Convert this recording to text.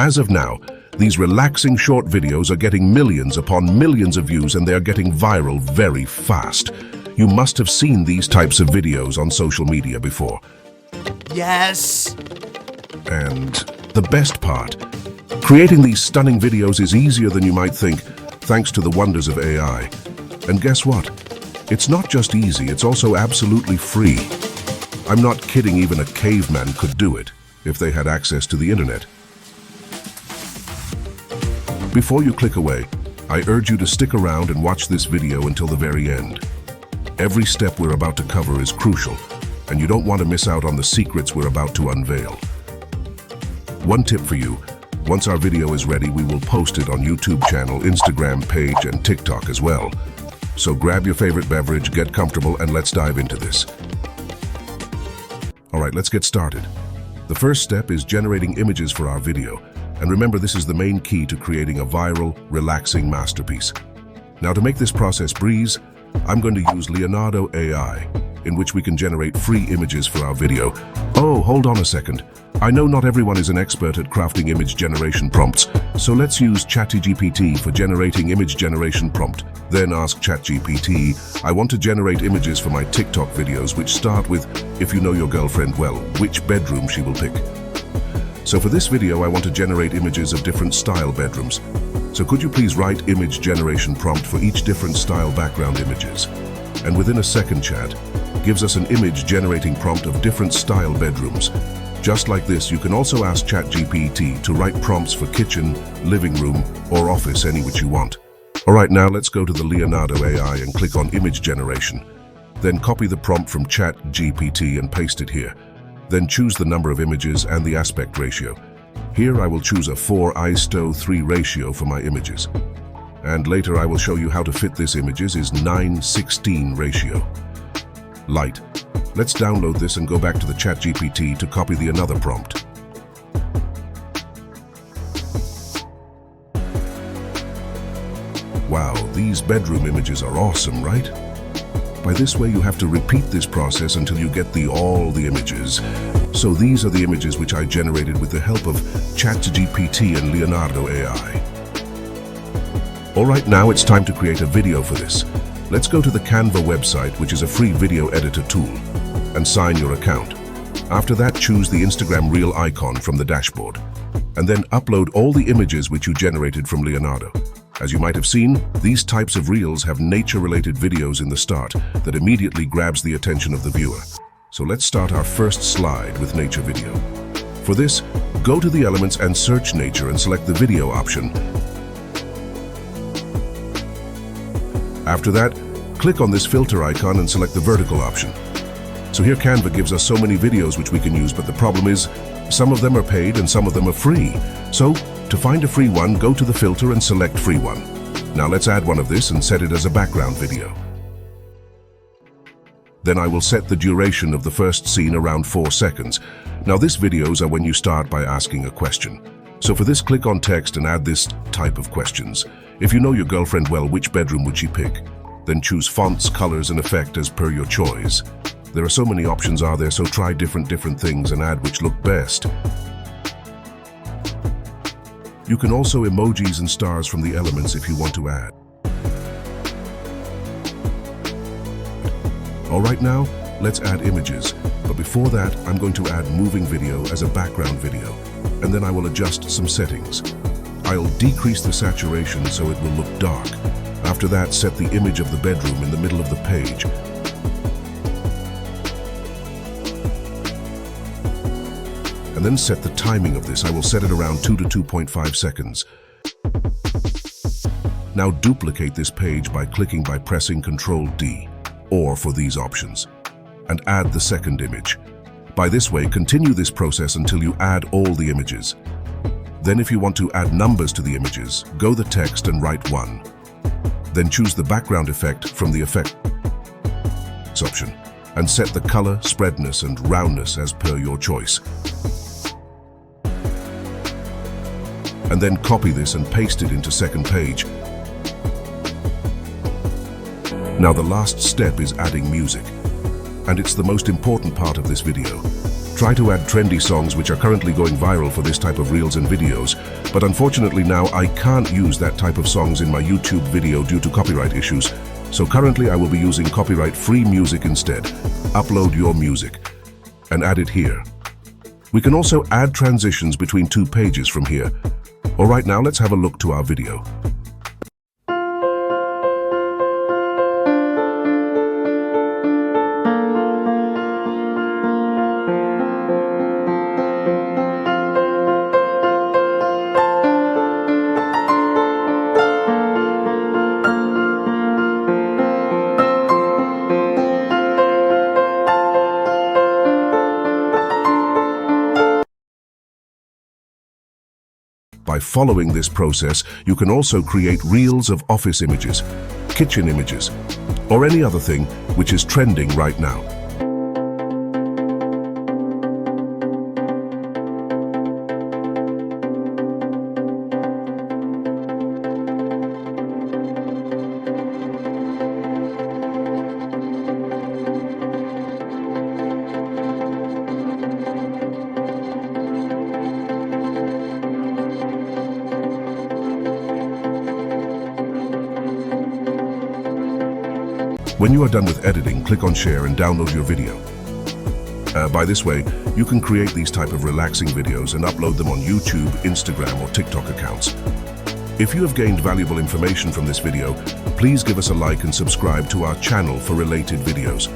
as of now, these relaxing short videos are getting millions upon millions of views, and they are getting viral very fast. You must have seen these types of videos on social media before. Yes! And the best part, creating these stunning videos is easier than you might think, thanks to the wonders of AI. And guess what? It's not just easy, it's also absolutely free. I'm not kidding, even a caveman could do it if they had access to the internet. Before you click away, I urge you to stick around and watch this video until the very end. Every step we're about to cover is crucial, and you don't want to miss out on the secrets we're about to unveil. One tip for you, once our video is ready, we will post it on YouTube channel, Instagram page, and TikTok as well. So grab your favorite beverage, get comfortable, and let's dive into this. All right, let's get started. The first step is generating images for our video. And remember, this is the main key to creating a viral, relaxing masterpiece. Now, to make this process breeze, I'm going to use Leonardo AI, in which we can generate free images for our video. Oh, hold on a second. I know not everyone is an expert at crafting image generation prompts, so let's use ChatGPT for generating image generation prompt. Then ask ChatGPT, I want to generate images for my TikTok videos which start with, if you know your girlfriend well, which bedroom she will pick. So for this video, I want to generate images of different style bedrooms. So could you please write image generation prompt for each different style background images? And within a second, chat gives us an image generating prompt of different style bedrooms. Just like this, you can also ask ChatGPT to write prompts for kitchen, living room, or office, any which you want. All right, now let's go to the Leonardo AI and click on image generation. Then copy the prompt from ChatGPT and paste it here. Then choose the number of images and the aspect ratio. Here I will choose a 4:3 ratio for my images. And later I will show you how to fit this images is 9:16 ratio. Light. Let's download this and go back to the ChatGPT to copy the another prompt. Wow, these bedroom images are awesome, right? By this way, you have to repeat this process until you get all the images. So these are the images which I generated with the help of ChatGPT and Leonardo AI. All right, now it's time to create a video for this. Let's go to the Canva website, which is a free video editor tool, and sign your account. After that, choose the Instagram Reel icon from the dashboard, and then upload all the images which you generated from Leonardo. As you might have seen, these types of reels have nature-related videos in the start that immediately grabs the attention of the viewer. So let's start our first slide with nature video. For this, go to the elements and search nature and select the video option. After that, click on this filter icon and select the vertical option. So here Canva gives us so many videos which we can use, but the problem is, some of them are paid and some of them are free. So, to find a free one, go to the filter and select free one. Now let's add one of this and set it as a background video. Then I will set the duration of the first scene around 4 seconds. Now these videos are when you start by asking a question. So for this, click on text and add this type of questions. If you know your girlfriend well, which bedroom would she pick? Then choose fonts, colors, and effect as per your choice. There are so many options are there, so try different things and add which look best. You can also emojis and stars from the elements if you want to add. All right, now let's add images. But before that, I'm going to add moving video as a background video, and then I will adjust some settings. I'll decrease the saturation so it will look dark. After that, set the image of the bedroom in the middle of the page. And then set the timing of this. I will set it around 2 to 2.5 seconds. Now duplicate this page by pressing Ctrl D, or for these options, and add the second image. By this way, continue this process until you add all the images. Then if you want to add numbers to the images, go the text and write 1. Then choose the background effect from the effects option, and set the color, spreadness, and roundness as per your choice. And then copy this and paste it into second page. Now the last step is adding music, and it's the most important part of this video. try to add trendy songs which are currently going viral for this type of reels and videos, but unfortunately now I can't use that type of songs in my YouTube video due to copyright issues. So currently I will be using copyright-free music instead. Upload your music and add it here. We can also add transitions between two pages from here. All right, now let's have a look to our video. By following this process, you can also create reels of office images, kitchen images, or any other thing which is trending right now. When you are done with editing, click on Share and download your video. By this way, you can create these type of relaxing videos and upload them on YouTube, Instagram, or TikTok accounts. If you have gained valuable information from this video, please give us a like and subscribe to our channel for related videos.